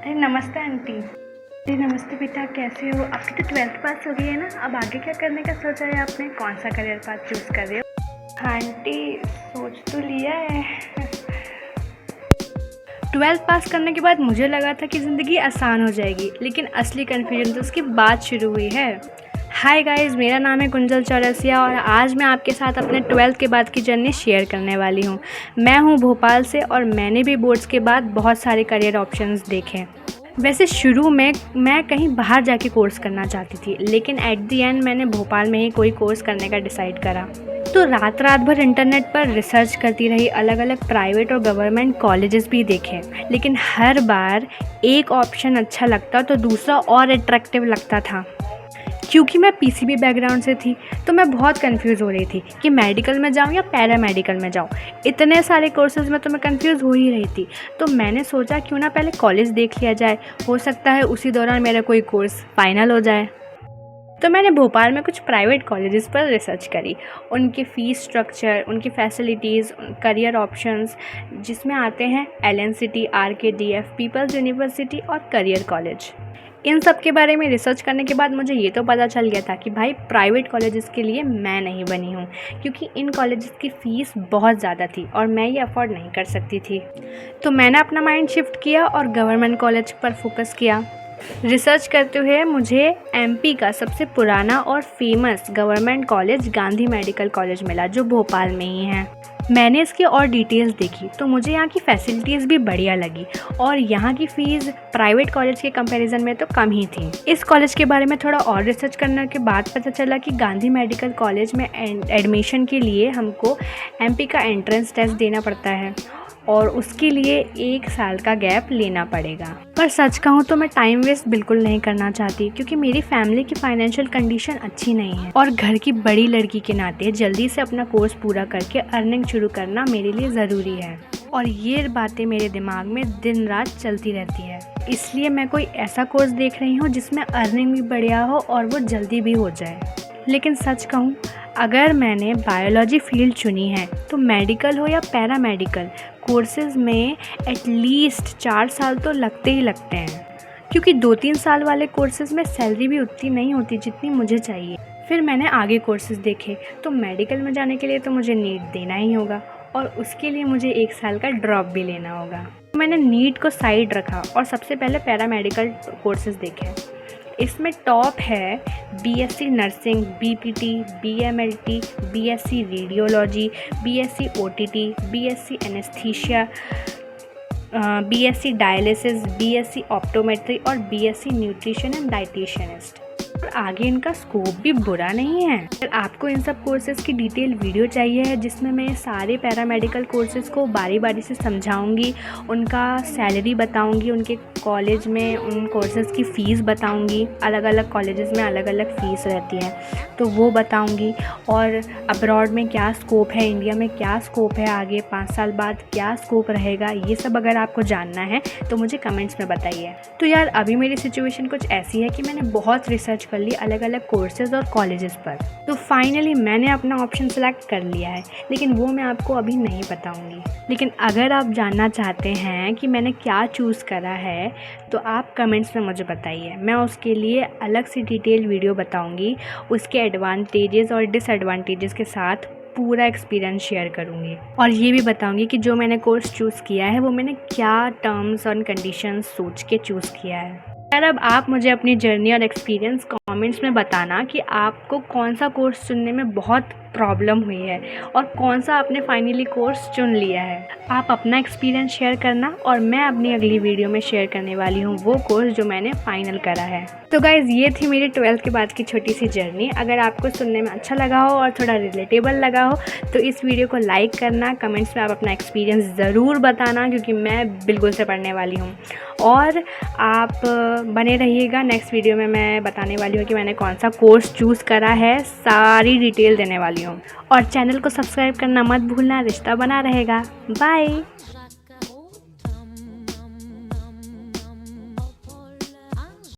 अरे नमस्ते आंटी। जी नमस्ते बेटा, कैसे हो? आपकी तो 12th पास हो गई है ना, अब आगे क्या करने का सोचा है आपने? कौन सा करियर पाथ चूज़ कर रहे हो? हाँ आंटी, सोच तो लिया है। 12th पास करने के बाद मुझे लगा था कि ज़िंदगी आसान हो जाएगी, लेकिन असली कन्फ्यूजन तो उसके बाद शुरू हुई है। हाय गाइस, मेरा नाम है कुंजल चौरसिया और आज मैं आपके साथ अपने 12th के बाद की जर्नी शेयर करने वाली हूँ। मैं हूँ भोपाल से और मैंने भी बोर्ड्स के बाद बहुत सारे करियर ऑप्शंस देखे। वैसे शुरू में मैं कहीं बाहर जाके कोर्स करना चाहती थी, लेकिन एट दी एंड मैंने भोपाल में ही कोई कोर्स करने का डिसाइड करा। तो रात भर इंटरनेट पर रिसर्च करती रही, अलग अलग प्राइवेट और गवर्नमेंट कॉलेजेस भी देखे, लेकिन हर बार एक ऑप्शन अच्छा लगता तो दूसरा और अट्रैक्टिव लगता था। क्योंकि मैं पीसीबी बैकग्राउंड से थी तो मैं बहुत कंफ्यूज हो रही थी कि मेडिकल में जाऊँ या पैरामेडिकल में जाऊँ। इतने सारे कोर्सेज़ में तो मैं कंफ्यूज हो ही रही थी। तो मैंने सोचा क्यों ना पहले कॉलेज देख लिया जाए, हो सकता है उसी दौरान मेरा कोई कोर्स फाइनल हो जाए। तो मैंने भोपाल में कुछ प्राइवेट कॉलेजेस पर रिसर्च करी, उनके फ़ीस स्ट्रक्चर, उनकी फैसिलिटीज़, करियर ऑप्शंस, जिसमें आते हैं LNCT, RKDF, पीपल्स यूनिवर्सिटी और करियर कॉलेज। इन सब के बारे में रिसर्च करने के बाद मुझे ये तो पता चल गया था कि भाई प्राइवेट कॉलेजेस के लिए मैं नहीं बनी हूँ, क्योंकि इन कॉलेजेस की फ़ीस बहुत ज़्यादा थी और मैं ये अफोर्ड नहीं कर सकती थी। तो मैंने अपना माइंड शिफ्ट किया और गवर्नमेंट कॉलेज पर फोकस किया। रिसर्च करते हुए मुझे MP का सबसे पुराना और famous government college Gandhi medical college मिला, जो भोपाल में ही है। मैंने इसकी और डिटेल्स देखी तो मुझे यहाँ की फैसिलिटीज़ भी बढ़िया लगी और यहाँ की फ़ीस प्राइवेट कॉलेज के कंपैरिजन में तो कम ही थी। इस कॉलेज के बारे में थोड़ा और रिसर्च करने के बाद पता चला कि गांधी मेडिकल कॉलेज में एडमिशन के लिए हमको MP का एंट्रेंस टेस्ट देना पड़ता है और उसके लिए 1 साल का गैप लेना पड़ेगा। पर सच कहूँ तो मैं टाइम वेस्ट बिल्कुल नहीं करना चाहती, क्योंकि मेरी फैमिली की फाइनेंशियल कंडीशन अच्छी नहीं है और घर की बड़ी लड़की के नाते जल्दी से अपना कोर्स पूरा करके अर्निंग शुरू करना मेरे लिए ज़रूरी है। और ये बातें मेरे दिमाग में दिन रात चलती रहती है, इसलिए मैं कोई ऐसा कोर्स देख रही हूँ जिसमें अर्निंग भी बढ़िया हो और वो जल्दी भी हो जाए। लेकिन सच कहूँ, अगर मैंने बायोलॉजी फील्ड चुनी है तो मेडिकल हो या पैरामेडिकल कोर्सेज़ में एटलीस्ट 4 साल तो लगते ही लगते हैं, क्योंकि 2-3 साल वाले कोर्सेज़ में सैलरी भी उतनी नहीं होती जितनी मुझे चाहिए। फिर मैंने आगे कोर्सेज़ देखे तो मेडिकल में जाने के लिए तो मुझे नीट देना ही होगा और उसके लिए मुझे 1 साल का ड्रॉप भी लेना होगा। मैंने नीट को साइड रखा और सबसे पहले पैरामेडिकल कोर्सेज़ देखे। इसमें टॉप है BSc nursing, BPT, BMLT, BSc radiology, BSc OTT, BSc anaesthesia, BSc dialysis, BSc optometry और BSc न्यूट्रिशन एंड डाइटिशियनिस्ट। और आगे इनका स्कोप भी बुरा नहीं है। अगर आपको इन सब कोर्सेज़ की डिटेल वीडियो चाहिए है जिसमें मैं सारे पैरामेडिकल कोर्सेज़ को बारी बारी से समझाऊंगी, उनका सैलरी बताऊंगी, उनके कॉलेज में उन कोर्सेज़ की फ़ीस बताऊंगी, अलग अलग कॉलेजेस में अलग अलग फ़ीस रहती है तो वो बताऊंगी, और अब्रॉड में क्या स्कोप है, इंडिया में क्या स्कोप है, आगे 5 साल बाद क्या स्कोप रहेगा, ये सब अगर आपको जानना है तो मुझे कमेंट्स में बताइए। तो यार अभी मेरी सिचुएशन कुछ ऐसी है कि मैंने बहुत रिसर्च कर ली अलग अलग कोर्सेज और कॉलेजेस पर, तो फाइनली मैंने अपना ऑप्शन सेलेक्ट कर लिया है, लेकिन वो मैं आपको अभी नहीं बताऊंगी। लेकिन अगर आप जानना चाहते हैं कि मैंने क्या चूज़ करा है तो आप कमेंट्स में मुझे बताइए, मैं उसके लिए अलग से डिटेल वीडियो बताऊंगी, उसके एडवांटेजेस और डिसएडवांटेजेस के साथ पूरा एक्सपीरियंस शेयर करूंगी और ये भी बताऊंगी कि जो मैंने कोर्स चूज़ किया है वो मैंने क्या टर्म्स और कंडीशंस सोच के चूज़ किया है। यार अब आप मुझे अपनी जर्नी और एक्सपीरियंस कमेंट्स में बताना कि आपको कौन सा कोर्स चुनने में बहुत प्रॉब्लम हुई है और कौन सा आपने फाइनली कोर्स चुन लिया है। आप अपना एक्सपीरियंस शेयर करना और मैं अपनी अगली वीडियो में शेयर करने वाली हूँ वो कोर्स जो मैंने फाइनल करा है। तो गाइज़ ये थी मेरी 12th के बाद की छोटी सी जर्नी। अगर आपको सुनने में अच्छा लगा हो और थोड़ा रिलेटेबल लगा हो तो इस वीडियो को लाइक करना, कमेंट्स में आप अपना एक्सपीरियंस ज़रूर बताना, क्योंकि मैं बिल्कुल से पढ़ने वाली हूँ। और आप बने रहिएगा, नेक्स्ट वीडियो में मैं बताने वाली हूँ कि मैंने कौन सा कोर्स चूज़ करा है, सारी डिटेल देने वाली हूँ। और चैनल को सब्सक्राइब करना मत भूलना, रिश्ता बना रहेगा। बाय।